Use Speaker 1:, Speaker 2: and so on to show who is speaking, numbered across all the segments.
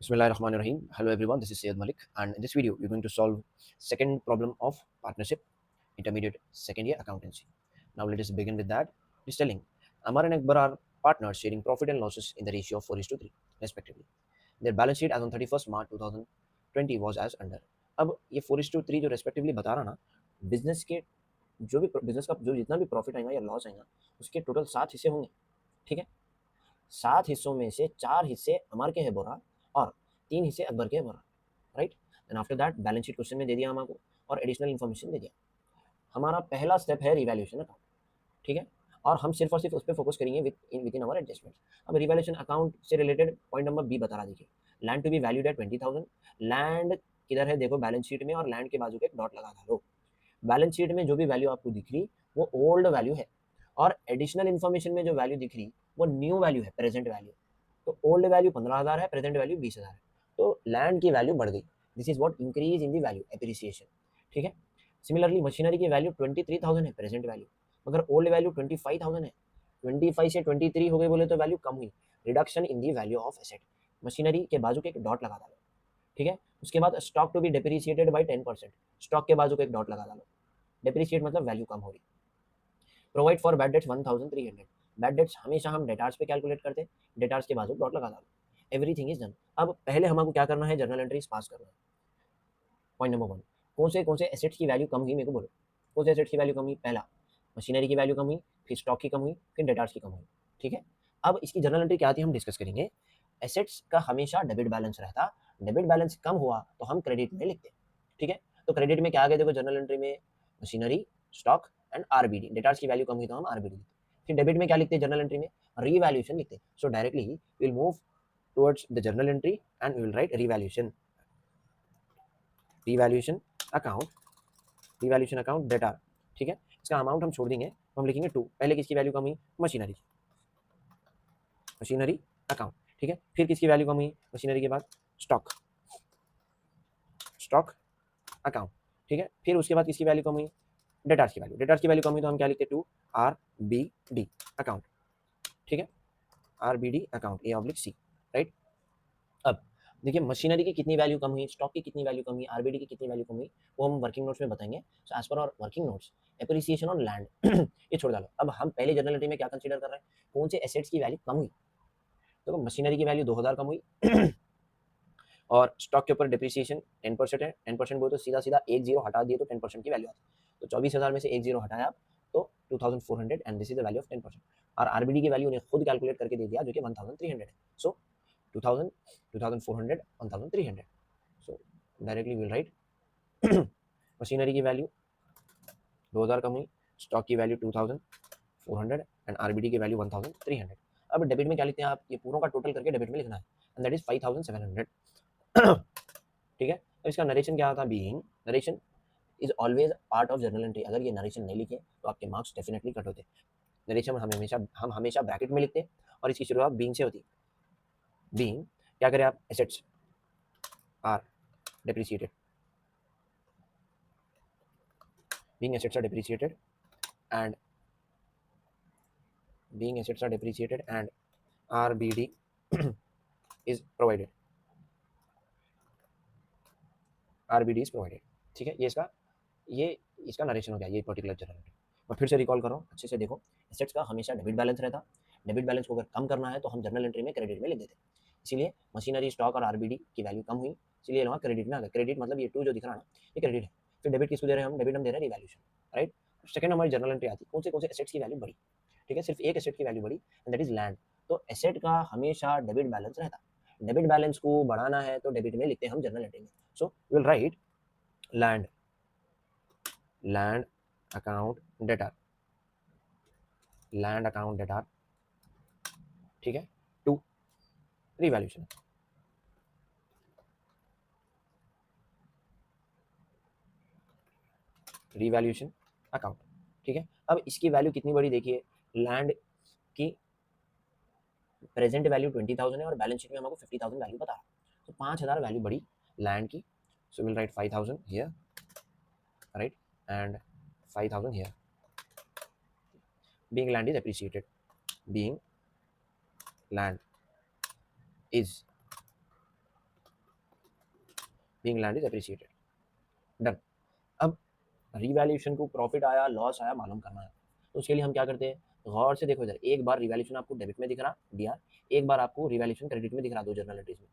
Speaker 1: Bismillahirrahmanirrahim. Hello everyone, this is Syed Malik, and in this video we're going to solve second problem of partnership, intermediate second year accountancy. Now let us begin with that. It is telling Amar and Akbar are partners sharing profit and losses in the ratio of 4:3 respectively. Their balance sheet as on 31st March 2020 was as under. अब ये 4:3 जो respectively बता रहा ना, business के जो भी business का जो जितना भी प्रॉफिट आएगा या लॉस आएगा उसके टोटल 7 हिस्से होंगे। ठीक है, 7 हिस्सों में से 4 हिस्से अमर के है बोरा और 3 हिस्से अकबर के है बोरा, right. And after that balance sheet question में दे दिया हमको और एडिशनल इन्फॉर्मेशन दे दिया। हमारा पहला स्टेप है रिवैल्यूएशन अकाउंट, ठीक है, और हम सिर्फ और सिर्फ उस पर फोकस करेंगे विद इन अवर एडजस्टमेंट। अब रिवैल्यूएशन अकाउंट से रिलेटेड पॉइंट नंबर बी बता रहा, देखिए land to be valued at 20,000। Land किधर है देखो बैलेंस शीट में, और लैंड के बाजू के एक डॉट लगा डालो। बैलेंस शीट में जो भी वैल्यू आपको दिख रही वो ओल्ड वैल्यू है, और एडिशनल इन्फॉर्मेशन में जो वैल्यू दिख रही वो न्यू वैल्यू है, प्रेजेंट वैल्यू। तो ओल्ड वैल्यू 15,000 है, प्रेजेंट वैल्यू 20,000 है, तो लैंड की वैल्यू बढ़ गई। This is what increase in the value, appreciation. ठीक है, सिमिलरली मशीनरी की वैल्यू 23,000 है प्रेजेंट वैल्यू, मगर ओल्ड वैल्यू 25,000 है। 25 से 23 हो गए बोले तो वैल्यू कम हुई, reduction in the value of asset. Machinery के बाजू के एक डॉट लगा डालो। ठीक है, उसके बाद stock to be depreciated by 10%, stock के बाजू को एक डॉट लगा डालो। डेप्रिसिएट मतलब वैल्यू कम हो रही। Provide for bad debts 1300, bad debts हमेशा हम डेटार्स पे कैलकुलेट करते हैं, डेटार्स के बाजू डॉट लगा डालो। Everything is done. अब पहले हमको क्या करना है, जर्नल एंट्रीज पास करना है। पॉइंट नंबर 1, कौन से एसेट्स की वैल्यू कम हुई, मेरे को बोलो कौन से एसेट्स की वैल्यू कम हुई। पहला मशीनरी की वैल्यू कम हुई, फिर स्टॉक की कम हुई, फिर डेटार्स की कम हुई। ठीक है, अब इसकी जर्नल एंट्री क्या आती है हम डिस्कस करेंगे। एसेट्स का हमेशा डेबिट बैलेंस रहता, डेबिट बैलेंस कम हुआ तो हम क्रेडिट में लिखते। ठीक है, तो क्रेडिट में क्या आ गया देखो जर्नल एंट्री में, machinery, stock and RBD. Debtors की वैल्यू कम हुई तो हम आरबीडी लिखते। फिर डेबिट में क्या लिखते हैं जर्नल एंट्री में, रीवैल्यूएशन लिखते। So directly will move towards the journal entry and we will write revaluation, revaluation account, revaluation account debtor. ठीक है, इसका अमाउंट हम छोड़ देंगे तो हम लिखेंगे 2। पहले किसकी वैल्यू कम हुई, मशीनरी, मशीनरी अकाउंट। ठीक है, फिर किसकी वैल्यू कम हुई मशीनरी के बाद, स्टॉक, स्टॉक अकाउंट। ठीक है, फिर उसके बाद किसकी वैल्यू कम हुई, डेटार्स की वैल्यू, डेटार्स की वैल्यू कम हुई तो हम क्या लिखते हैं 2 आर बी डी अकाउंट। ठीक है, R B D account, A oblique C, right. अब देखिए मशीनरी की कितनी वैल्यू कम हुई, स्टॉक की कितनी वैल्यू कम हुई, आरबीडी की कितनी वैल्यू कम हुई, वो हम वर्किंग नोट्स में बताएंगे। So as per our working notes, appreciation on land ये छोड़ डालो। अब हम पहले जर्नल एंट्री में क्या कंसीडर कर रहे हैं, कौन से एसेट्स की वैल्यू कम हुई। तो मशीनरी की वैल्यू 2,000 कम हुई और स्टॉक के ऊपर डिप्रिसिएशन 10% है। 10% बोले तो सीधा सीधा एक जीरो हटा दिए तो 10% की वैल्यू आती है। तो 24,000 में से एक जीरो हटाया तो 2,400 and this is the value of 10%। और आरबीडी की वैल्यू उन्हें खुद कैलकुलेट करके दे दिया जो कि 1,300 है। सो 2,000, 2,400, 1,300। So directly will right machinery की वैल्यू 2,000 कम हुई, स्टॉक की वैल्यू 2,400 एंड आरबीडी की वैल्यू 1,300। अब डेबिट में क्या लिखते हैं आप, ये पूरों का टोटल करके डेबिट में लिखना है एंड दैट इज 5,700। ठीक है, तो इसका नरेशन क्या था, being, narration is always part of journal entry. अगर ये नरेशन नहीं लिखे तो आपके मार्क्स डेफिनेटली कट होते। नरेशन हम हमेशा ब्रैकेट में लिखते और इसकी शुरुआत बीइंग से होती। बीइंग क्या करें आप, assets are depreciated, being assets are depreciated and being assets are depreciated and RBD is provided, RBD is provided। ठीक है, ये इसका नरेशन हो गया, ये पर्टिकुलर जर्नल एंट्री। मैं फिर से रिकॉल कर रहा हूँ, अच्छे से देखो। एसेट्स का हमेशा डेबिट बैलेंस रहता, डेबिट बैलेंस को अगर कम करना है तो हम जर्नल एंट्री में क्रेडिट में लिख देते। इसीलिए मशीनरी, स्टॉक और आरबीडी की वैल्यू कम हुई, इसलिए वहाँ क्रेडिट में आ गया। क्रेडिट मतलब ये 2 जो दिख रहा है ना, ये क्रेडिट है। फिर डेबिट किसको दे रहे हैं हम, डेबिट हम दे रहे हैं रिवैल्यूएशन, राइट। सेकंड हमारी जर्नल एंट्री आती है, कौन से एसेट्स की वैल्यू बढ़ी। ठीक है, सिर्फ एक एसेट की वैल्यू बढ़ी एंड दैट इज लैंड। तो एसेट का हमेशा डेबिट बैलेंस रहता, डेबिट बैलेंस को बढ़ाना है तो डेबिट में लिखते हैं हम जर्नल एंट्री में। So will write land, land account data, land account debtor. ठीक है, टू रिवैल्यूएशन, रिवैल्यूएशन अकाउंट। ठीक है, अब इसकी वैल्यू कितनी बड़ी देखिए, लैंड की प्रेजेंट वैल्यू 20,000 है और बैलेंस शीट में हमको 50,000 वैल्यू बता रहा है, तो 5,000 वैल्यू बड़ी लैंड की। So will write 5,000 here, right, and 5,000 here. being land is appreciated, being land is being land is appreciated. Done. अब रिवैल्यूएशन को प्रॉफिट आया लॉस आया मालूम करना है, तो उसके लिए हम क्या करते हैं, गौर से देखो इधर, एक बार रिवैल्यूएशन आपको डेबिट में दिख रहा दिया, एक बार आपको रिवैल्यूएशन क्रेडिट में दिख रहा, दो जर्नल एंट्रीज में।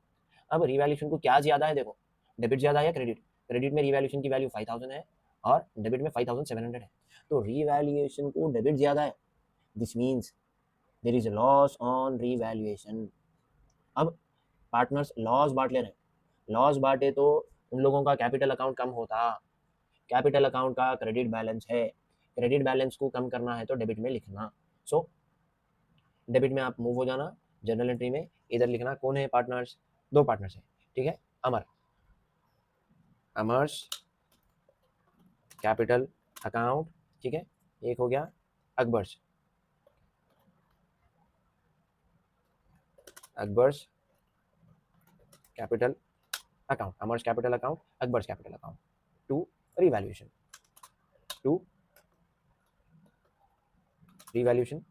Speaker 1: अब रिवैल्यूएशन को क्या ज्यादा है, देखो डेबिट ज्यादा है या क्रेडिट, क्रेडिट में रिवैल्यूएशन की वैल्यू 5000 है और डेबिट में 5700 है, तो रिवैल्यूएशन को डेबिट ज्यादा है, this means there is a loss on revaluation. अब पार्टनर्स लॉस बांट ले रहे हैं, लॉस बांटे तो उन लोगों का कैपिटल अकाउंट कम होता, कैपिटल अकाउंट का क्रेडिट बैलेंस है, क्रेडिट बैलेंस को कम करना है तो डेबिट में लिखना। सो डेबिट में आप मूव हो जाना, जर्नल एंट्री में इधर लिखना कौन है पार्टनर्स, दो पार्टनर्स है, ठीक है, अमर, अमर्स कैपिटल अकाउंट, ठीक है, एक हो गया Akbar's, Akbar's capital account, Amar's capital account, Akbar's capital account, to revaluation, to revaluation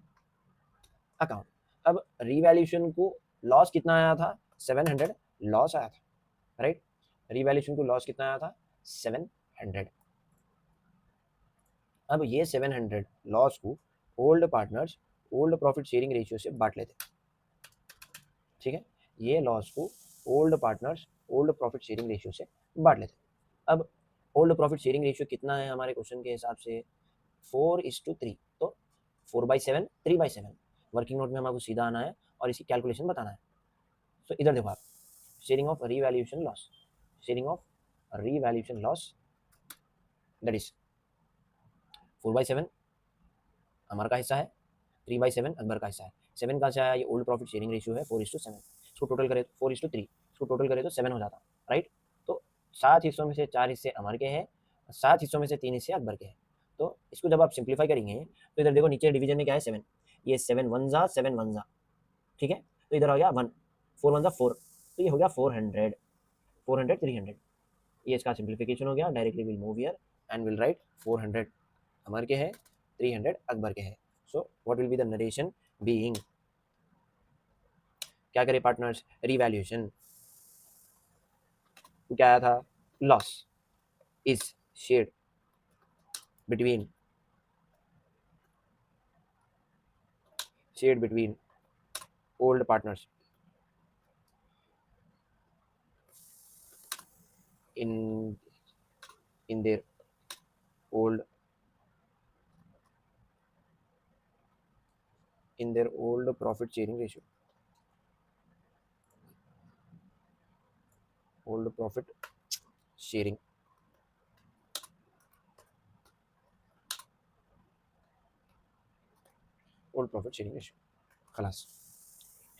Speaker 1: account. अब रिवैल्यूएशन को लॉस कितना आया था, 700 लॉस आया था, राइट, रिवैल्यूएशन को लॉस कितना आया था, 700। अब ये 700 लॉस को old partners old profit sharing ratio से बांट लेते, ठीक है, ये लॉस को old partners old profit sharing ratio से बांट लेते। अब ओल्ड प्रॉफिट शेयरिंग रेशियो कितना है हमारे क्वेश्चन के हिसाब से, 4:3, तो 4/7 3/7, वर्किंग नोट में हमारे सीधा आना है और इसकी कैलकुलेशन बताना है। तो इधर देखो आप, sharing of revaluation loss, sharing of revaluation loss that is 4/7 हमारा का हिस्सा है, 3/7 अकबर का हिस्सा है, 7 का हिस्सा है, ये ओल्ड प्रॉफिट शेयरिंग रेशियो है 4:7, इसको टोटल करें 4:3, इसको टोटल करें तो 7 हो जाता, राइट। तो 7 हिस्सों में से 4 हिस्से अमर के हैं, 7 हिस्सों में से 3 हिस्से अकबर के हैं। तो इसको जब आप सिंप्लीफाई करेंगे तो इधर देखो नीचे डिवीजन में क्या है 7, ये 7 1 जा 7 1 जा, ठीक है, तो इधर आ गया 1, 4 1 जा 4, तो ये हो गया 400, 400 300, ये इसका सिंप्लीफिकेशन हो गया, directly will move here and will write 400 अमर के हैं, 300 अकबर के हैं। सो what will be the narration being, क्या करें पार्टनर्स, रिवैल्यूएशन क्या आया था, loss is shared between, shared between old partners in in their old profit sharing ratio, old profit sharing, old profit sharing ratio, खलास,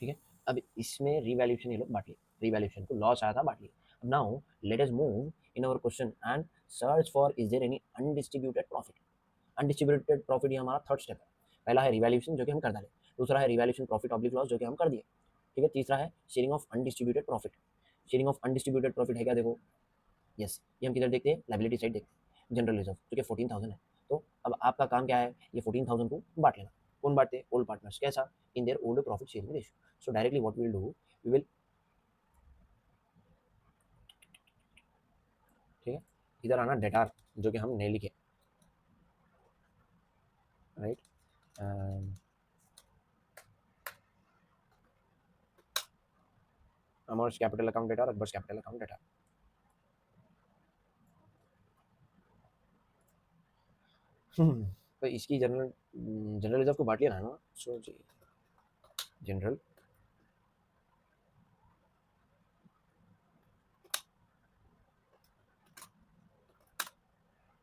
Speaker 1: ठीक है। अब इसमें रिवैल्यूएशन ये लोग बांट लिए, रिवैल्यूएशन को लॉस आया था बांट लिए। अब now let us move in our question and search for is there any undistributed profit. Undistributed profit ये हमारा थर्ड स्टेप है, पहला है रिवैल्यूएशन जो कि हम कर डाले, दूसरा है रिवैल्यूएशन प्रॉफिट ऑब्लिक लॉस जो कि हम कर दिए, ठीक है, तीसरा है sharing of undistributed profit. Sharing of undistributed profit है क्या, देखो यस, ये हम किधर देखते हैं, लाइबिलिटी साइड देखते हैं, जनरल रिजर्व जो कि 14,000 है। तो अब आपका काम क्या है, ये 14,000 को बांट लेना, कौन बांटते हैं, ओल्ड पार्टनर्स, कैसा, in their old profit sharing ratio. So directly what we will do, we will, ठीक है, इधर आना डेटार जो कि हम नहीं लिखे, right, Amar's capital account debtor, Akbar's capital account debtor. तो इसकी जनरल जनरल रिजर्व को बांट लिया ना, so general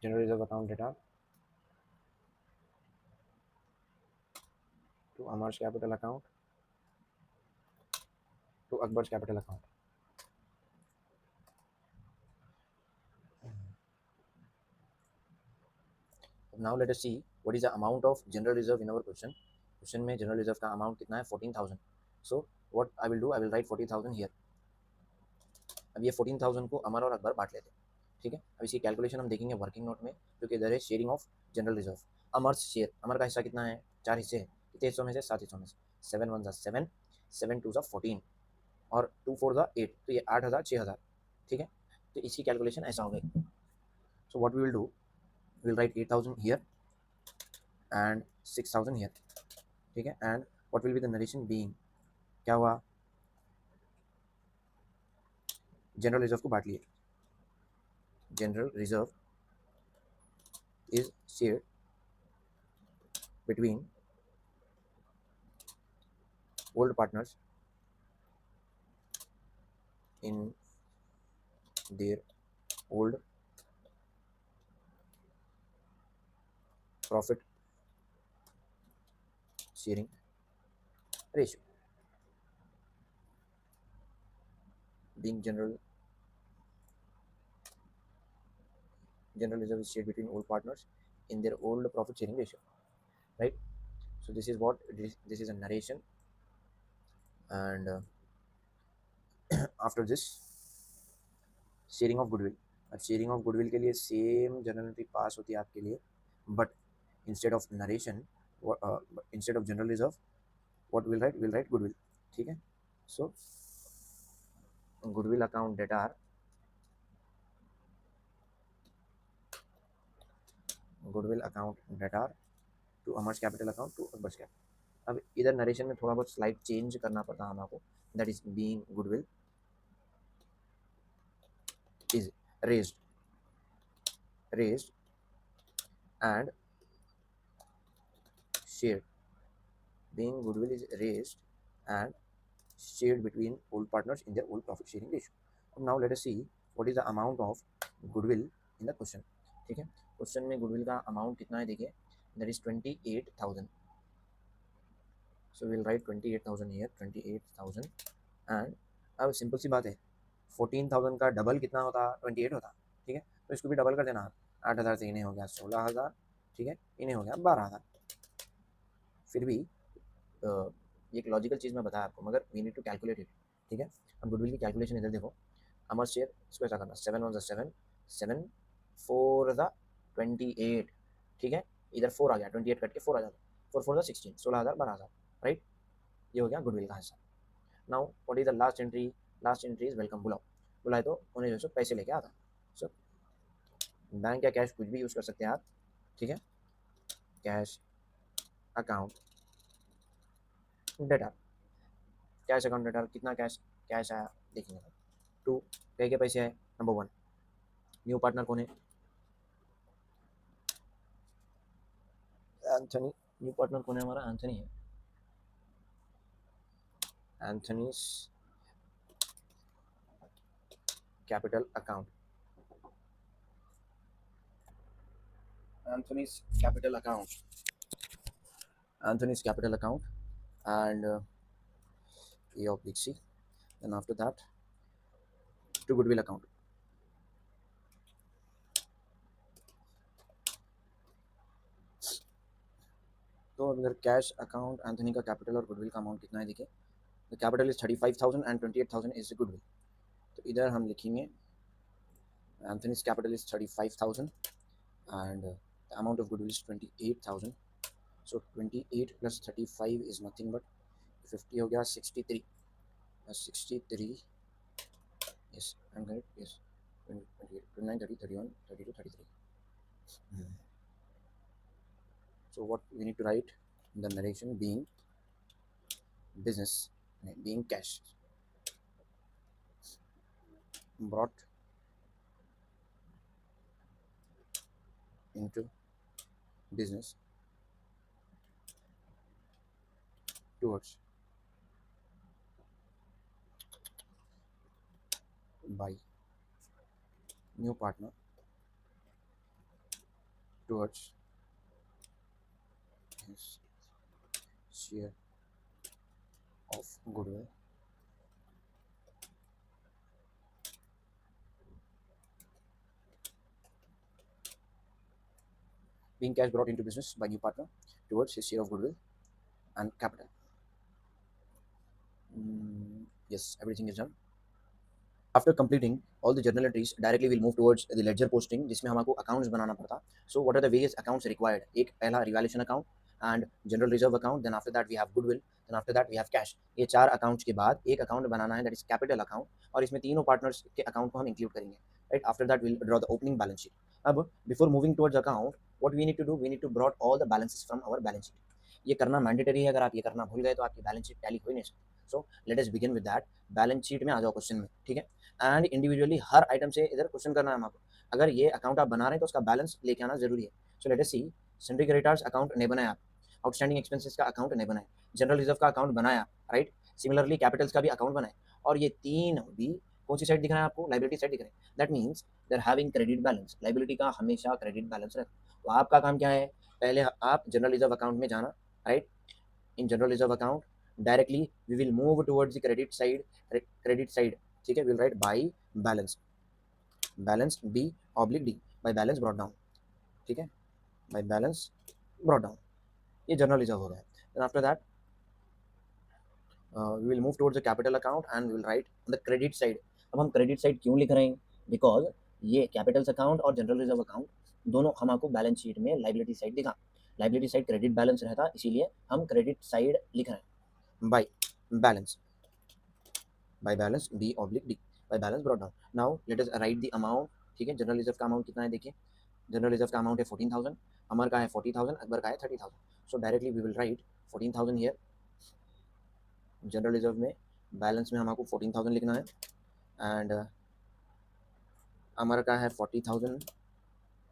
Speaker 1: general reserve account debtor to Amar's capital account to Akbar's capital account. Now let us see what is the amount of general reserve in our question. Question में general reserve का amount कितना है, 14,000। So what I will do, I will write 40,000 here. अब ये 14,000 को अमर और अकबर बांट लेते हैं, ठीक है। अब इसकी कैलकुलेशन हम देखेंगे वर्किंग नोट में, जो कि इधर है sharing of general reserve. Amar's share, Amar का हिस्सा कितना है, 4 हिस्से है, कितने हिस्सों में से, 7 हिस्सों में से, 7 1 7, 7 2 14 और 2 4 8, तो ये 8,000 6,000, ठीक है। तो तो इसकी कैलकुलेशन ऐसा हो गई. So what we will do, will write 8,000 here and 6,000 here. ठीक है. And what will be the narration being, क्या हुआ, जनरल रिजर्व को बांट लिए. General reserve is shared between old partners in their old profit sharing ratio. Being general reserve is shared between old partners in their old profit sharing ratio, right? So this is what this is a narration. And after this, sharing of goodwill. अब sharing of goodwill के लिए same general entry पास होती है आपके लिए, but instead of narration, instead of general reserve, what will write goodwill. ठीक है. So goodwill account debtor, goodwill account debtor to Amar's capital account to Akbar's capital. अब इधर नरेशन में थोड़ा बहुत स्लाइड चेंज करना पड़ता है हमको. That is being goodwill is raised and shared. Being goodwill is raised and shared between old partners in their old profit sharing ratio. Now let us see what is the amount of goodwill in the question. ठीक है. Question में goodwill का amount कितना है देखिए, that is 28,000. So will write 28,000 here, 28,000. And अब simple सी बात है, 14,000 का डबल कितना होता, 28 होता. ठीक है. तो इसको भी डबल कर देना. 8,000 से इन्हें हो गया 16,000. ठीक है. इन्हें हो गया 12,000. फिर भी ये एक लॉजिकल चीज़ मैं बताया आपको, मगर we need to calculate it. ठीक है. अब गुडविल की कैलकुलेशन इधर देखो, अमर शेयर इसको ऐसा करना, 7 वन 7, 7 4 28. ठीक है. इधर 4 आ गया, 28 कट के 4 आ जाता, 4 4 16, 16,000 12,000. राइट. ये हो गया गुडविल का हिस्सा. Now what is the last entry, last entry is welcome. बुलाए तो उन्हें जो पैसे लेके आता. सो बैंक या कैश कुछ भी यूज़ कर सकते हैं आप. ठीक है. Cash account data, cash account data, कितना कैश कैश आया देखेंगे. 2 कई के पैसे आए. नंबर 1 न्यू पार्टनर कौन है, एंथनी. न्यू पार्टनर कौन है हमारा, एंथनी है. Anthony's capital account, Anthony's capital account, Anthony's capital account and A oblique C. Then after that to goodwill account. तो अगर कैश अकाउंट एंथनी का कैपिटल और गुडविल का अमाउंट कितना है देखिए, the capital is 35,000 and 28,000 is goodwill. तो इधर हम लिखेंगे Anthony's capital is 35,000 and the amount of goodwill is 28,000. So 28 plus 35 is nothing but 50 हो गया 63. 63 yes I'm correct, yes 28 29 30 31 32 33. So what we need to write in the narration, being business, being cash brought into business towards by new partner towards his share of goodwill being cash brought into business by new partner towards his share of goodwill and capital. Yes, everything is done. After completing all the journal entries, directly we'll move towards the ledger posting, जिसमें हमको accounts बनाना पड़ता. So what are the various accounts required? एक पहला revaluation account and general reserve account. Then after that we have goodwill. Then after that we have cash. ये 4 accounts के बाद एक account बनाना है, that is capital account. और इसमें तीनों partners के account को हम include करेंगे. right? After that we'll draw the opening balance sheet. अब before moving towards account, what we need to do, we need to brought all the balances from our balance sheet. ये करना mandatory है, अगर आप ये करना भूल गए तो आपकी बैलेंस शीट टैली हो ही नहीं सकती. So let us begin with that. Balance sheet में आ जाओ क्वेश्चन में, ठीक है. एंड इंडिविजुअली हर आइटम से इधर क्वेश्चन करना है आपको. अगर ये अकाउंट आप बना रहे हैं तो उसका बैलेंस लेके आना जरूरी है. सो लेट अस सी. सन्ड्री क्रेडिटर्स अकाउंट नहीं बनाया आप, आउटस्टैंडिंग एक्सपेंसेस का अकाउंट नहीं बनाया, जनरल रिजर्व का अकाउंट बनाया, राइट. सिमिलरली कैपिटल्स का भी अकाउंट बनाया, और ये तीन भी कौन सी साइड दिख रहा है आपको, लाइबिलिटी साइड दिख रहा है. That means they are having credit balance. Liability का हमेशा क्रेडिट बैलेंस रहता है. तो आपका काम क्या है, पहले आप जनरल रिजर्व अकाउंट में जाना, right. In general reserve account directly we will move towards the credit side, ठीक है. Will write by balance, balance B oblique D, by balance brought down, ठीक है. बाई बैलेंस ब्रॉट डाउन, ये general reserve हो गया. Then after that we will move towards the capital account and we will write on the credit side. अब हम credit side क्यों लिख रहे हैं, बिकॉज ये कैपिटल्स अकाउंट और जनरल रिजर्व अकाउंट दोनों हम आपको बैलेंस शीट में लाइबिलिटी साइड दिखा. लाइबिलिटी साइड क्रेडिट बैलेंस रहता, इसीलिए हम क्रेडिट साइड लिख रहे हैं. By balance, by balance B oblique D, by balance brought down. Now let us write the amount, ठीक है. जनरल रिजर्व का अमाउंट कितना है देखिए. जनरल रिजर्व का अमाउंट है 14,000, अमर का है 40,000, अकबर का है 30,000. So directly we will write 14,000 here. General reserve में बैलेंस में हमको 14,000 लिखना है, एंड अमर का है 40,000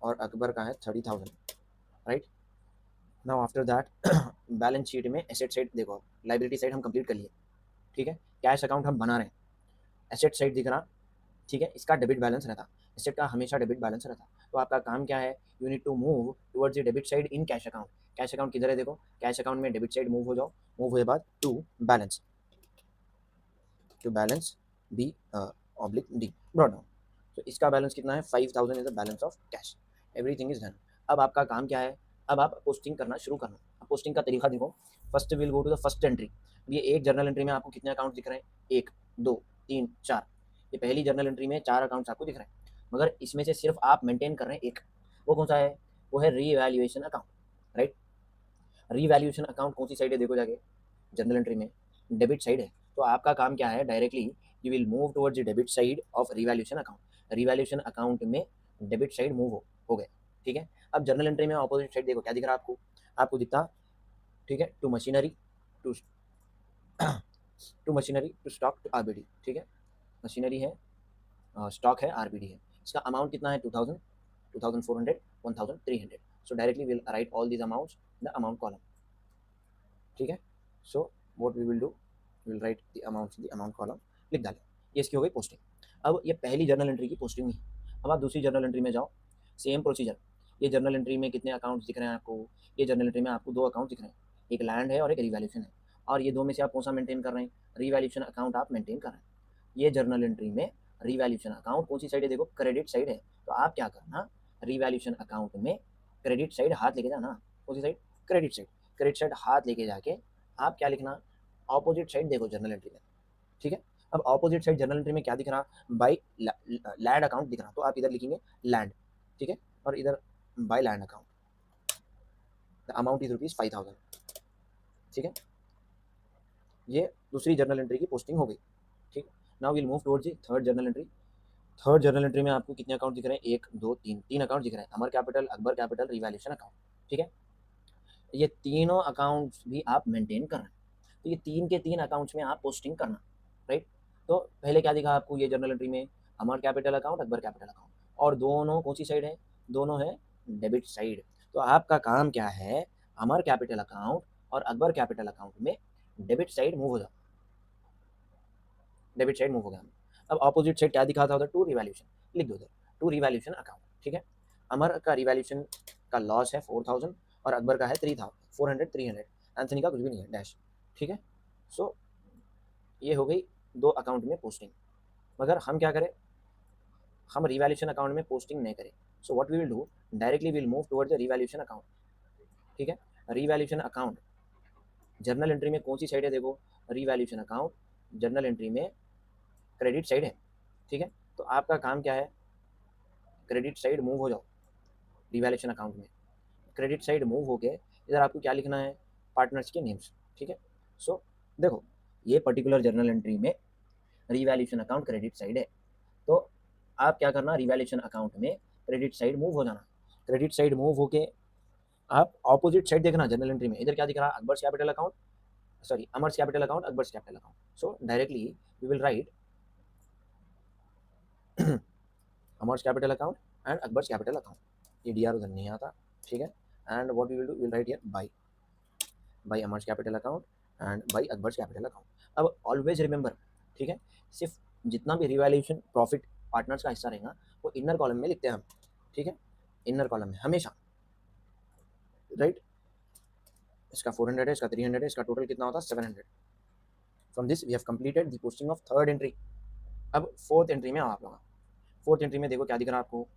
Speaker 1: और अकबर का है 30,000, right. Now after that balance sheet में एसेट साइड देखो, लाइबिलिटी साइड हम कंप्लीट कर लिए, ठीक है. कैश अकाउंट हम बना रहे हैं, एसेट साइड दिख रहा, ठीक है. इसका डेबिट बैलेंस रहता, एसेट का हमेशा डेबिट बैलेंस रहता. तो आपका काम क्या है, you need to move towards the debit side in cash account. Cash account किधर है देखो, कैश अकाउंट में डेबिट साइड मूव हो जाओ. मूव हुए बाद to balance B oblique D brought down. तो इसका बैलेंस कितना है, 5,000 is the balance of cash. Everything is done. अब आपका काम क्या है, अब आप पोस्टिंग करना शुरू करना. अब पोस्टिंग का तरीका देखो. First will go to the first entry. ये एक जर्नल एंट्री में आपको कितने अकाउंट दिख रहे हैं, 1 2 3 4. ये पहली जर्नल एंट्री में 4 अकाउंट्स आपको दिख रहे हैं, मगर इसमें से सिर्फ आप मेंटेन कर रहे हैं एक. वो कौन सा है, वो है revaluation account, right. Revaluation account कौन सी साइड है देखो जाके, जनरल एंट्री में डेबिट साइड है. तो आपका काम क्या है, directly you will move towards the debit side of revaluation account. Revaluation account में डेबिट साइड मूव हो गए, ठीक है. अब जनरल एंट्री में ऑपोजिट साइड देखो क्या दिख रहा है आपको, आपको दिखता, ठीक है, to machinery to machinery to stock to RBD, ठीक है. मशीनरी है, स्टॉक है, आरबीडी है. इसका अमाउंट कितना है, 2,000, 2,400, 1,300. So directly will write all these amounts in the amount column, ठीक है. So what we will do, will write the amounts in the amount column, लिख डालें. ये इसकी हो गई पोस्टिंग. अब ये पहली जर्नल एंट्री की पोस्टिंग नहीं. अब आप दूसरी जर्नल एंट्री में जाओ, सेम प्रोसीजर. ये जर्नल एंट्री में कितने अकाउंट्स दिख रहे हैं आपको, ये जर्नल एंट्री में आपको 2 अकाउंट दिख रहे हैं, एक लैंड है और एक रिवैल्यूएशन है. और ये दो में से आप कौन सा मेंटेन कर रहे हैं, रिवैल्यूएशन अकाउंट आप मेंटेन कर रहे हैं. ये जर्नल एंट्री में रिवैल्यूएशन अकाउंट कौन सी साइड है देखो, क्रेडिट साइड है. तो आप क्या करना, रिवैल्यूएशन अकाउंट में क्रेडिट साइड हाथ लेके जाना. कौन सी side, credit side. Credit side हाथ लेके जाके आप क्या लिखना, ऑपोजिट साइड देखो जनरल एंट्री में, ठीक है. अब ऑपोजिट साइड जनरल एंट्री में क्या दिख रहा, बाई लैंड अकाउंट दिख रहा. तो आप इधर लिखेंगे लैंड, ठीक है, और इधर by land account. The amount is ₹5,000, ठीक है. ये दूसरी जर्नल एंट्री की पोस्टिंग हो गई, ठीक. Now will move towards the third journal entry. Third journal entry में आपको कितने अकाउंट दिख रहे हैं, 1 2 3, 3 अकाउंट दिख रहे हैं, Amar capital, Akbar capital, revaluation account, ठीक है. ये तीनों अकाउंट्स भी आप मेंटेन कर रहे हैं. तो ये 3 के 3 अकाउंट्स में आप पोस्टिंग करना, राइट. तो पहले क्या दिखा आपको, ये जर्नल एंट्री में Amar capital account, Akbar capital account, और दोनों कौन सी साइड है, दोनों है डेबिट साइड. तो आपका काम क्या है, अमर कैपिटल अकाउंट और अकबर कैपिटल अकाउंट में डेबिट साइड मूव हो जाओ. डेबिट साइड मूव हो गया. अब ऑपोजिट साइड क्या दिखा था उधर, टू रिवैल्यूएशन, लिख दो उधर टू रिवैल्यूएशन अकाउंट, ठीक है. अमर का रिवैल्यूएशन का लॉस है 4,000 और अकबर का है 3,400, 300. एंथनी का कुछ भी नहीं है, डैश, ठीक है. सो ये हो गई 2 अकाउंट में पोस्टिंग. मगर हम क्या करें, हम रिवैल्यूएशन अकाउंट में पोस्टिंग नहीं करें. So what we will do, directly will move towards the revaluation account, ठीक है. रिवैल्यूएशन अकाउंट जर्नल एंट्री में कौन सी साइड है देखो, रिवैल्यूएशन अकाउंट जर्नल एंट्री में क्रेडिट साइड है, ठीक है. तो आपका काम क्या है, क्रेडिट साइड मूव हो जाओ रिवैल्यूएशन अकाउंट में. क्रेडिट साइड मूव होके इधर आपको क्या लिखना है, पार्टनर्स के नेम्स, ठीक है. सो देखो, ये पर्टिकुलर जर्नल एंट्री में रिवैल्यूएशन अकाउंट क्रेडिट साइड है. तो आप क्या करना, रिवैल्यूएशन अकाउंट में क्रेडिट साइड मूव हो जाना। क्रेडिट साइड मूव होके आप ऑपोजिट साइड देखना जनरल एंट्री में, इधर क्या दिख रहा है, Akbar's capital account, sorry Amar's capital account, Akbar's capital account. So directly we will write Amar's capital account and Akbar's capital account, ये डी आर उधर नहीं आता, ठीक है। And what we will do, will write here by Amar's capital account and by Akbar's capital account. अब always remember, ठीक है, सिर्फ जितना भी रिवैल्यूएशन प्रॉफिट पार्टनर्स का हिस्सा रहेगा वो इनर कॉलम में लिखते हैं हम, ठीक है, इनर कॉलम में हमेशा, राइट। इसका 400 है, इसका 300 है, इसका टोटल कितना होता है 700। From this we have completed the posting of third entry. अब फोर्थ एंट्री में आप लोग, फोर्थ एंट्री में देखो क्या दिख रहा है आपको,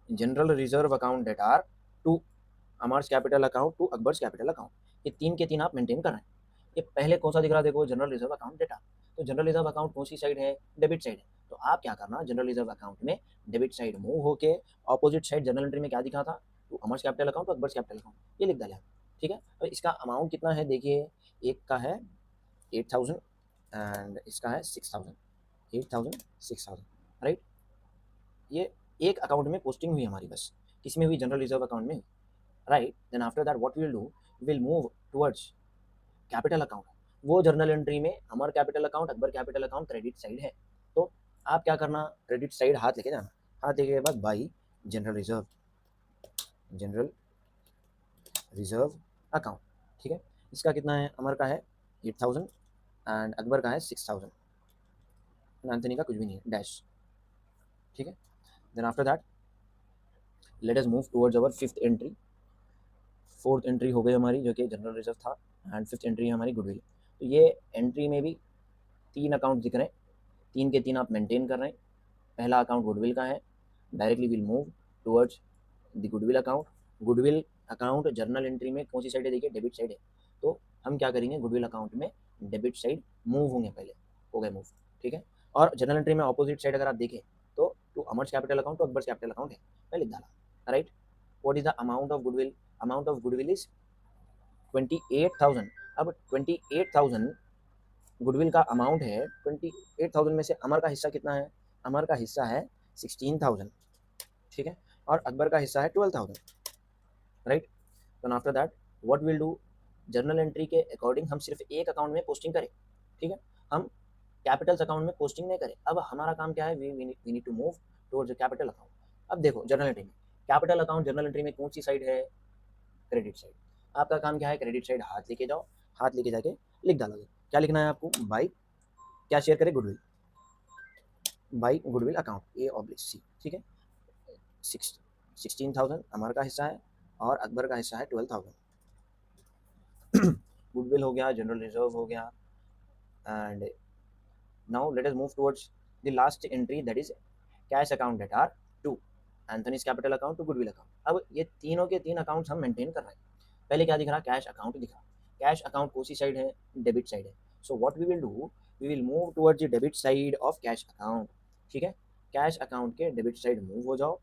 Speaker 1: general reserve account debtor to Amar's capital account to Akbar's capital account, ये तीन के तीन आप मेंटेन कर रहे हैं। ये पहले कौन सा दिख रहा है, देखो जनरल रिजर्व अकाउंट डेटा, तो जनरल रिजर्व अकाउंट कौन सी साइड है, डेबिट साइड है। तो आप क्या करना, जनरल रिजर्व अकाउंट में डेबिट साइड मूव होके ऑपोजिट साइड जनरल एंट्री में क्या दिखा था, to Amar's capital account to Akbar's capital account, ये लिख डाला, ठीक है। और इसका अमाउंट कितना है देखिए, एक का है 8000 एंड इसका है 6000, 8000 6000, राइट। ये एक अकाउंट में पोस्टिंग हुई हमारी, बस किसमें हुई, जनरल रिजर्व अकाउंट में, right. Then after that what we will do, will move towards capital account, वो जर्नल एंट्री में Amar capital account Akbar capital account credit side है। तो आप क्या करना, क्रेडिट साइड हाथ लेके जाना, हाथ लेके के बाद by general reserve, general reserve account, ठीक है। इसका कितना है, अमर का है 8000 एंड अकबर का है 6000, एंथनी का कुछ भी नहीं है, डैश, ठीक है। Then after that let us move towards our fifth entry. Fourth entry हो गई हमारी जो कि जनरल रिजर्व था, एंड फिफ्थ एंट्री है हमारी गुडविल। तो ये एंट्री में भी तीन अकाउंट दिख रहे हैं, तीन के तीन आप मेंटेन कर रहे हैं। पहला अकाउंट गुडविल का है, directly will move towards the goodwill account. Goodwill account journal entry में कौन सी साइड है, देखिए डेबिट साइड है। तो हम क्या करेंगे, गुडविल अकाउंट में डेबिट साइड मूव होंगे, पहले हो गए मूव, ठीक है। और जनरल एंट्री में ऑपोजिट साइड अगर आप देखें तो to Amar's capital account to Akbar's capital account है, मैं लिख डाला, right. What is the amount of goodwill, amount of goodwill is 28,000। अब 28,000 गुडविल का अमाउंट है, 28,000 में से अमर का हिस्सा कितना है, अमर का हिस्सा है 16,000, ठीक है, और अकबर का हिस्सा है 12,000, राइट। तो after that what will do, journal entry के अकॉर्डिंग हम सिर्फ एक अकाउंट में पोस्टिंग करें, ठीक है, हम कैपिटल्स अकाउंट में पोस्टिंग नहीं करें। अब हमारा काम क्या है, we need to move towards the capital account. अब देखो जनरल एंट्री में, कैपिटल अकाउंट जर्नल एंट्री में कौन सी साइड है, क्रेडिट साइड। आपका काम क्या है, क्रेडिट साइड हाथ लेके जाओ, हाथ लेके जाके लिख डालोगे, क्या लिखना है आपको, बाई क्या शेयर करें, goodwill, by goodwill account A oblique C, ठीक है। 16,000 अमर का हिस्सा है और अकबर का हिस्सा है 12,000। गुडविल हो गया, जनरल रिजर्व हो गया, and now let us move towards the last entry that is cash account debtor to Anthony's capital account to goodwill account. अब ये तीनों के तीन अकाउंट्स हम मेंटेन कर रहे हैं। पहले क्या दिख रहा, कैश अकाउंट दिख रहा, कैश अकाउंट कौन सी साइड है, डेबिट साइड है। So what we will do, we will move towards the debit side of cash account, ठीक है। कैश अकाउंट के डेबिट साइड मूव हो जाओ,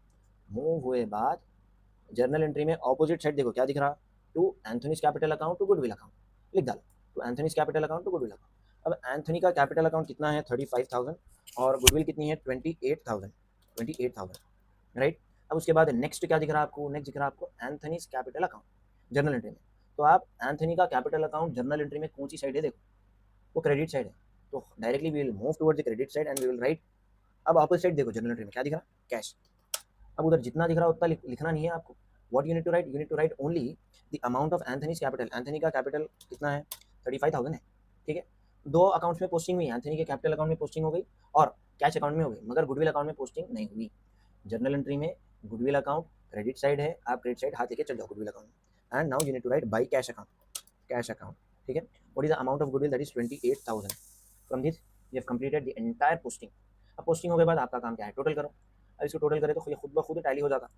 Speaker 1: मूव हुए बाद जर्नल एंट्री में ऑपोजिट साइड देखो क्या दिख रहा, to Anthony's capital account to goodwill account, लिख डालो, to Anthony's capital account to goodwill account. अब एंथनी का कैपिटल अकाउंट कितना है 35,000 और गुडविल कितनी है 28,000, 28,000, राइट। अब उसके बाद नेक्स्ट क्या दिख रहा है आपको, नेक्स्ट दिख रहा है आपको Anthony's capital account journal entry में। तो आप एंथनी का कैपिटल अकाउंट जर्नल एंट्री में कौन सी साइड है, देखो वो क्रेडिट साइड है। तो directly we will move towards the credit side and we will write. अब अपोजिट साइड देखो जनरल एंट्री में क्या दिख रहा, कैश। अब उधर जितना दिख रहा है उतना लिखना नहीं है आपको। What you need to write, you need to write only the amount of Anthony's capital. Anthony का कैपिटल कितना है 35,000 है, ठीक है। दो अकाउंट्स में पोस्टिंग हुई, एंथनी के कैपिटल अकाउंट में पोस्टिंग हो गई और कैश अकाउंट में हो गई, मगर गुडविल अकाउंट में पोस्टिंग नहीं हुई। जर्नल एंट्री में गुडविल अकाउंट क्रेडिट साइड है, आप क्रेडिट साइड हाथ लेके चल जाओ गुडविल अकाउंट में। And now you need to write by cash account, cash account, ठीक है। What is the amount of goodwill, that is 28,000। From this we have completed the entire posting. अब posting हो के बाद आपका काम क्या है, टोटल करो। अब इसको टोटल करें तो ये खुद ब खुद टैली हो जाता।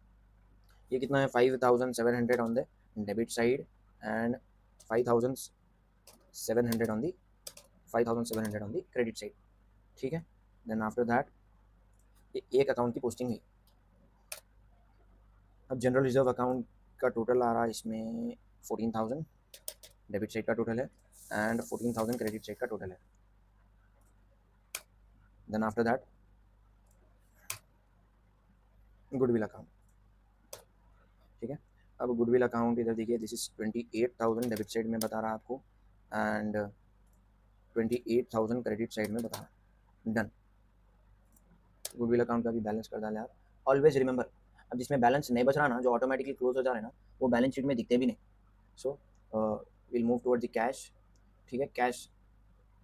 Speaker 1: ये कितना है 5,700 on the debit side and 5,700 on the 5,700 on the credit side, ठीक है। देन आफ्टर दैट एक अकाउंट की पोस्टिंग हुई। अब जनरल रिजर्व अकाउंट का टोटल आ रहा है इसमें 14,000 डेबिट साइड का टोटल है एंड 14,000 क्रेडिट साइड का टोटल है। Then after that goodwill account, ठीक है। अब गुडविल अकाउंट इधर देखिए, दिस इज 28,000 डेबिट साइड में बता रहा है आपको, एंड 28,000 क्रेडिट साइड में बता रहा है। डन, गुडविल अकाउंट का भी बैलेंस कर डालें आप। ऑलवेज रिमेंबर, अब जिसमें बैलेंस नहीं बच रहा ना, जो ऑटोमेटिकली क्लोज हो जा रहे हैं ना, वो बैलेंस शीट में दिखते भी नहीं। So will move toward the cash, ठीक है। कैश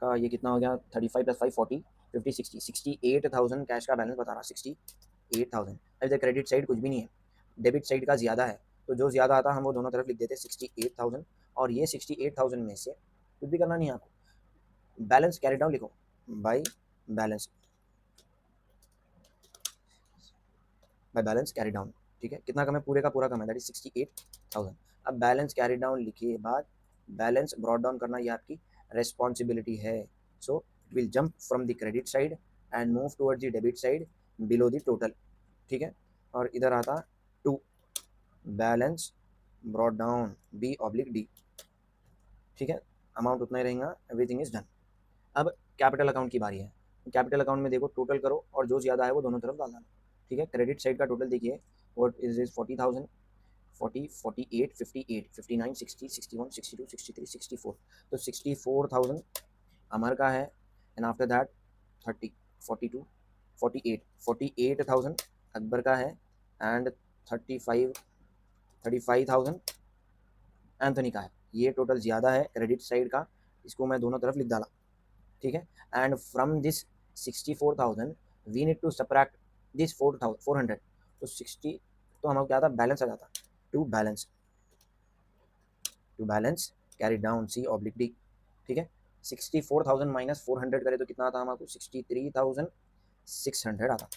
Speaker 1: का ये कितना हो गया, 35 + 5 40 50 60 68,000 कैश का बैलेंस बता रहा, 68,000। अब क्रेडिट साइड कुछ भी नहीं है, डेबिट साइड का ज़्यादा है, तो जो ज़्यादा आता हम वो दोनों तरफ लिख देते 68,000, और ये 68,000 में से कुछ भी करना नहीं है आपको, बैलेंस कैरी डाउन लिखो by balance, by balance carry down, ठीक है। कितना कम है, पूरे का पूरा कम है, दैट इज 68,000। अब बैलेंस कैरी डाउन लिखिए, बाद बैलेंस ब्रॉट डाउन करना ये आपकी रेस्पॉन्सिबिलिटी है। So will jump from the credit side and move towards the debit side below the total, ठीक है। और इधर आता to balance brought down B/D, ठीक है। अमाउंट उतना ही रहेगा, एवरीथिंग इज डन। अब कैपिटल अकाउंट की बारी है। कैपिटल अकाउंट में देखो, टोटल करो और जो ज़्यादा है वो दोनों तरफ डाल देना, ठीक है। क्रेडिट साइड का टोटल देखिए, व्हाट इज 40,000, 40 48 58 59 60 61 62 63 64, तो 64,000 अमर का है, एंड आफ्टर दैट 30 42 48,000 अकबर का है, एंड 35,000 एंथनी का है। ये टोटल ज़्यादा है क्रेडिट साइड का, इसको मैं दोनों तरफ लिख डाला, ठीक है। And from this 64,000 we need to subtract this 400, तो 60, तो हमारा क्या आता, बैलेंस आ जाता, to balance, carry down C/D, ठीक है। 64,000 माइनस 400 करे तो कितना आता हमारे को, 63,600 आता,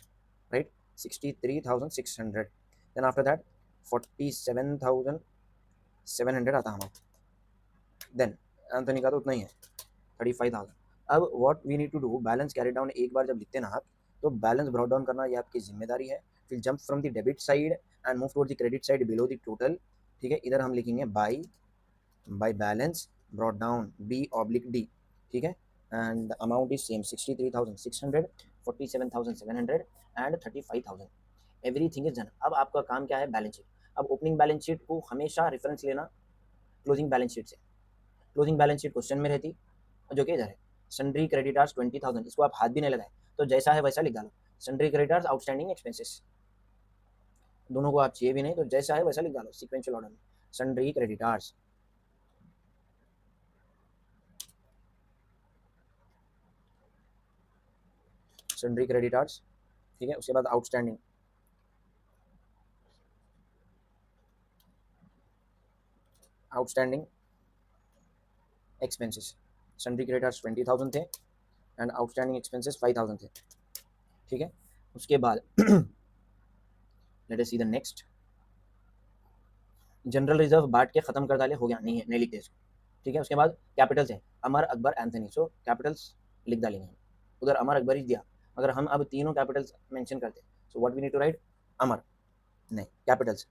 Speaker 1: राइट, 63,600। देन आफ्टर दैट 47,700 आता हमारा, देन एंथनी का तो उतना ही है, 35,000। अब what we need to do, balance carry down एक बार जब लिखते ना आप, तो बैलेंस ब्रॉट डाउन करना ये आपकी जिम्मेदारी है। फिर jump from the debit side and move toward the credit side below the total, ठीक है। इधर हम लिखेंगे bye balance brought down B/D, ठीक है। And amount is same, 63,600 47,700 and 35,000, everything is done. अब आपका काम क्या है, बैलेंस शीट। अब ओपनिंग बैलेंस शीट को हमेशा रेफरेंस लेना क्लोजिंग बैलेंस शीट से। क्लोजिंग बैलेंस शीट क्वेश्चन में रहती, जो कि इधर है, सन्ड्री क्रेडिटर्स 20,000, इसको आप हाथ भी नहीं लगाए, तो जैसा है वैसा लिख डालो, सन्ड्री क्रेडिटर्स आउटस्टैंडिंग एक्सपेंसेस, दोनों को आप चाहिए भी नहीं तो जैसा है वैसा लिख डालो सीक्वेंशियल ऑर्डर में, सन्ड्री क्रेडिटर्स, सन्ड्री क्रेडिटर्स, ठीक है। उसके बाद आउटस्टैंडिंग एक्सपेंसेस, सन्ड्री क्रेडिटर्स 20,000 थे एंड आउटस्टैंडिंग एक्सपेंसेस 5,000 थे, ठीक है। उसके बाद late us C the next, general reserve बांट के खत्म कर डाले, हो गया, नहीं है, नहीं लिखते इसको, ठीक है। उसके बाद कैपिटल्स है, अमर अकबर एंथनी, सो कैपिटल्स लिख डालेंगे, उधर अमर अकबर ही दिया। अगर हम अब तीनों कैपिटल्स मेंशन करते, so what we need to write, Amar, नहीं, कैपिटल्स,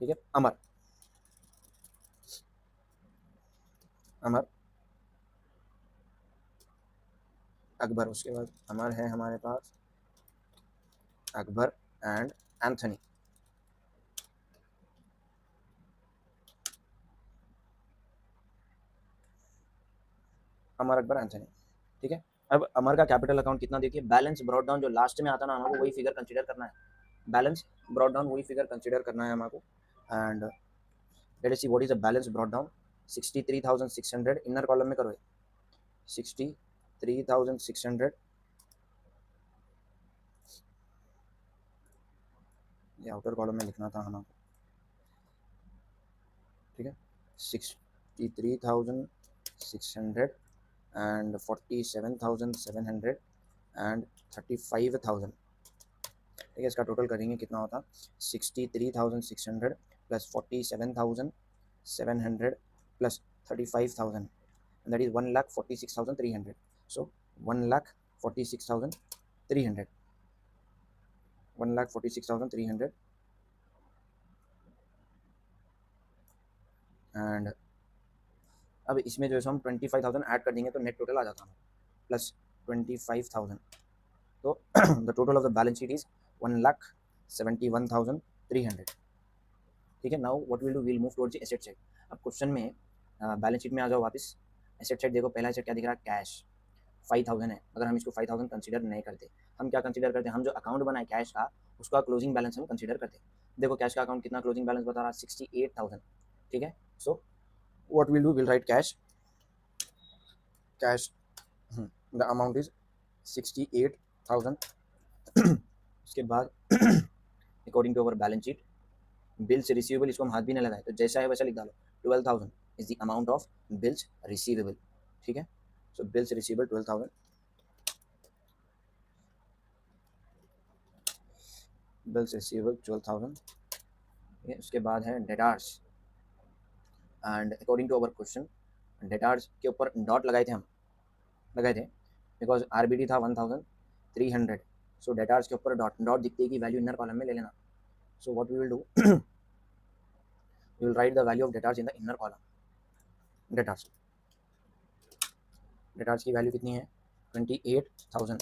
Speaker 1: ठीक है। अमर, अमर अकबर, उसके बाद अमर है हमारे पास Akbar and Anthony, Amar Akbar Anthony, ठीक है। अब अमर का कैपिटल अकाउंट कितना देखिए, बैलेंस ब्रॉट डाउन जो लास्ट में आता ना, हमको वही फिगर कंसीडर करना है, बैलेंस ब्रॉट डाउन वही फिगर कंसीडर करना है हमको। And let us see what is the balance brought down, 63,600 inner column में करो, 63,600, ये आउटर कॉलम में लिखना था हमको, ठीक है। 63,600 एंड 47,700 एंड 35,000, ठीक है। इसका टोटल करेंगे कितना होता, 63,600 plus 47,700 plus 35,000, that is 1,46,300, so 1,46,300, 1,46,300, and अब इसमें जो है हम 25,000 ऐड कर देंगे तो नेट टोटल आ जाता है प्लस 25,000, तो the total of the balance sheet is 1,71,300। ठीक है, now what will do, will move towards the asset side. अब क्वेश्चन में बैलेंस शीट में आ जाओ वापस। एसेट साइड देखो, पहला एसेट क्या दिख रहा है, कैश 5,000 है। अगर हम इसको 5,000 कंसीडर नहीं करते, हम क्या कंसीडर करते हैं, हम जो अकाउंट बनाए कैश का, उसका क्लोजिंग बैलेंस हम कंसीडर करते हैं। देखो कैश का अकाउंट कितना क्लोजिंग बैलेंस बता रहा है, 68,000। ठीक है, so what will do, will write cash the amount is 68,000। उसके बाद according to our balance sheet, bills receivable, इसको हम हाथ भी नहीं लगाए तो जैसा है वैसा लिख डालो। 12,000 is the amount of bills receivable. ठीक है, so bills receivable 12,000, bills receivable 12,000। उसके बाद है debtors, and according to our question, debtors के ऊपर डॉट लगाए थे हम, लगाए थे बिकॉज आरबीडी था 1,300। सो डेटार्स के ऊपर डॉट डॉट दिखते की वैल्यू इनर कॉलम में ले लेना। So what we will do, we will write the value of debtors in the inner column. Debtors, debtors की वैल्यू कितनी है, 28,000।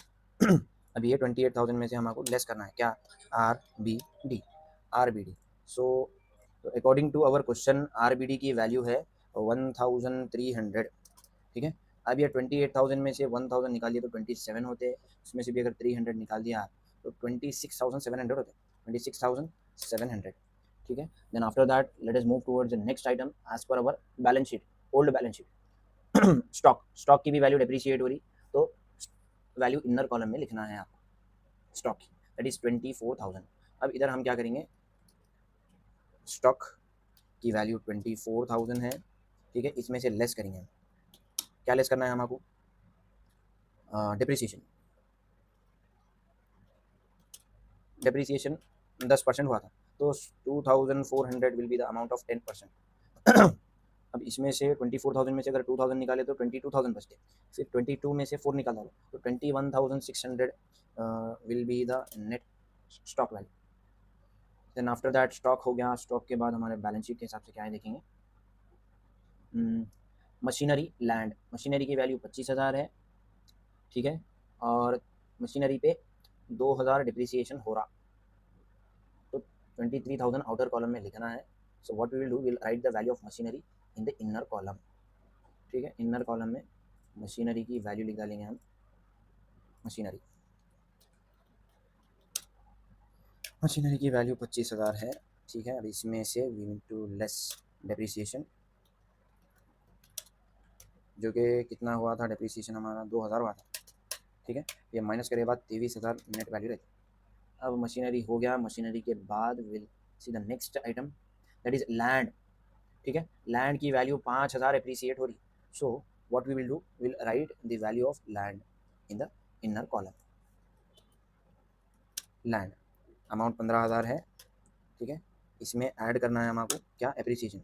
Speaker 1: अब ये 28,000 में से हमको लेस करना है क्या, R B D, R B D. So according to our question R B D की वैल्यू है 1,300। ठीक है, अब ये 28,000 में से 1,000 निकाल दिया तो 27 होते हैं, उसमें से भी अगर 300 निकाल दिया तो 26,700 होते, 26,700। ठीक है, then after that let us move towards the next item as per our balance sheet, old balance sheet. Stock, stock की भी वैल्यू डिप्रिशिएट हो रही, तो वैल्यू इनर कॉलम में लिखना है आपको स्टॉक की, दैट इज 24,000। अब इधर हम क्या करेंगे, स्टॉक की वैल्यू 24,000 है। ठीक है, इसमें से लेस करेंगे हम, क्या लेस करना है हमको, डिप्रिसिएशन। डिप्रिसिएशन 10% हुआ था, तो 2,400 will be the amount of 10%। अब इसमें से 24,000 में से अगर 2,000 निकाले तो 22,000 बचते, फिर 22 में से 4 निकाल दो तो 21,600 will be the net stock value. Then after that stock हो गया, स्टॉक के बाद हमारे बैलेंस शीट के हिसाब से क्या है देखेंगे, मशीनरी लैंड, मशीनरी की वैल्यू 25,000 है। ठीक है, और मशीनरी पे 2,000 डिप्रिसिएशन हो रहा, तो 23,000 आउटर कॉलम में लिखना है। So what we will do, will write the value of machinery in the inner column. ठीक है, इनर कॉलम में मशीनरी की वैल्यू लिख डालेंगे हम, मशीनरी, मशीनरी की वैल्यू 25,000 है। ठीक है, अब इसमें से we need to less depreciation, जो कि कितना हुआ था, डिप्रिसिएशन हमारा 2,000 हुआ था। ठीक है, ये माइनस करे बाद 23,000 नेट वैल्यू रहती। अब मशीनरी हो गया, मशीनरी के बाद will see the next item that is land. ठीक है, लैंड की वैल्यू 5,000 एप्रिसिएट हो रही, so what we will do, will write the value of land in the inner column. Land amount 15,000 है। ठीक है, इसमें ऐड करना है हमको क्या, एप्रिसिएशन,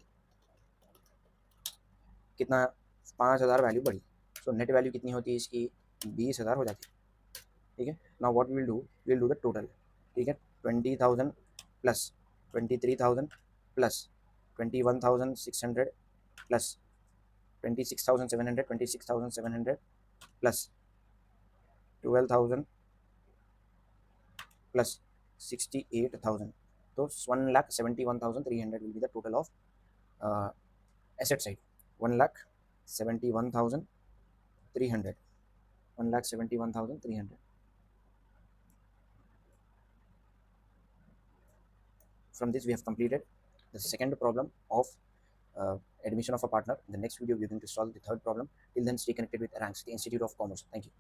Speaker 1: कितना, 5,000 वैल्यू बढ़ी, सो नेट वैल्यू कितनी होती है इसकी, 20,000 हो जाती है। ठीक है, now what will do, will do the total. ठीक है, 20,000 plus 23,000 plus 21,600 plus 26,700, 26,700 plus 12,000 plus 68,000, तो 1,71,300 will be the total of asset side, 1,71,300, 1,71,300। From this we have completed the second problem of admission of a partner. In the next video we are going to solve the third problem. Till then, stay connected with Ranks, the Institute of Commerce. Thank you.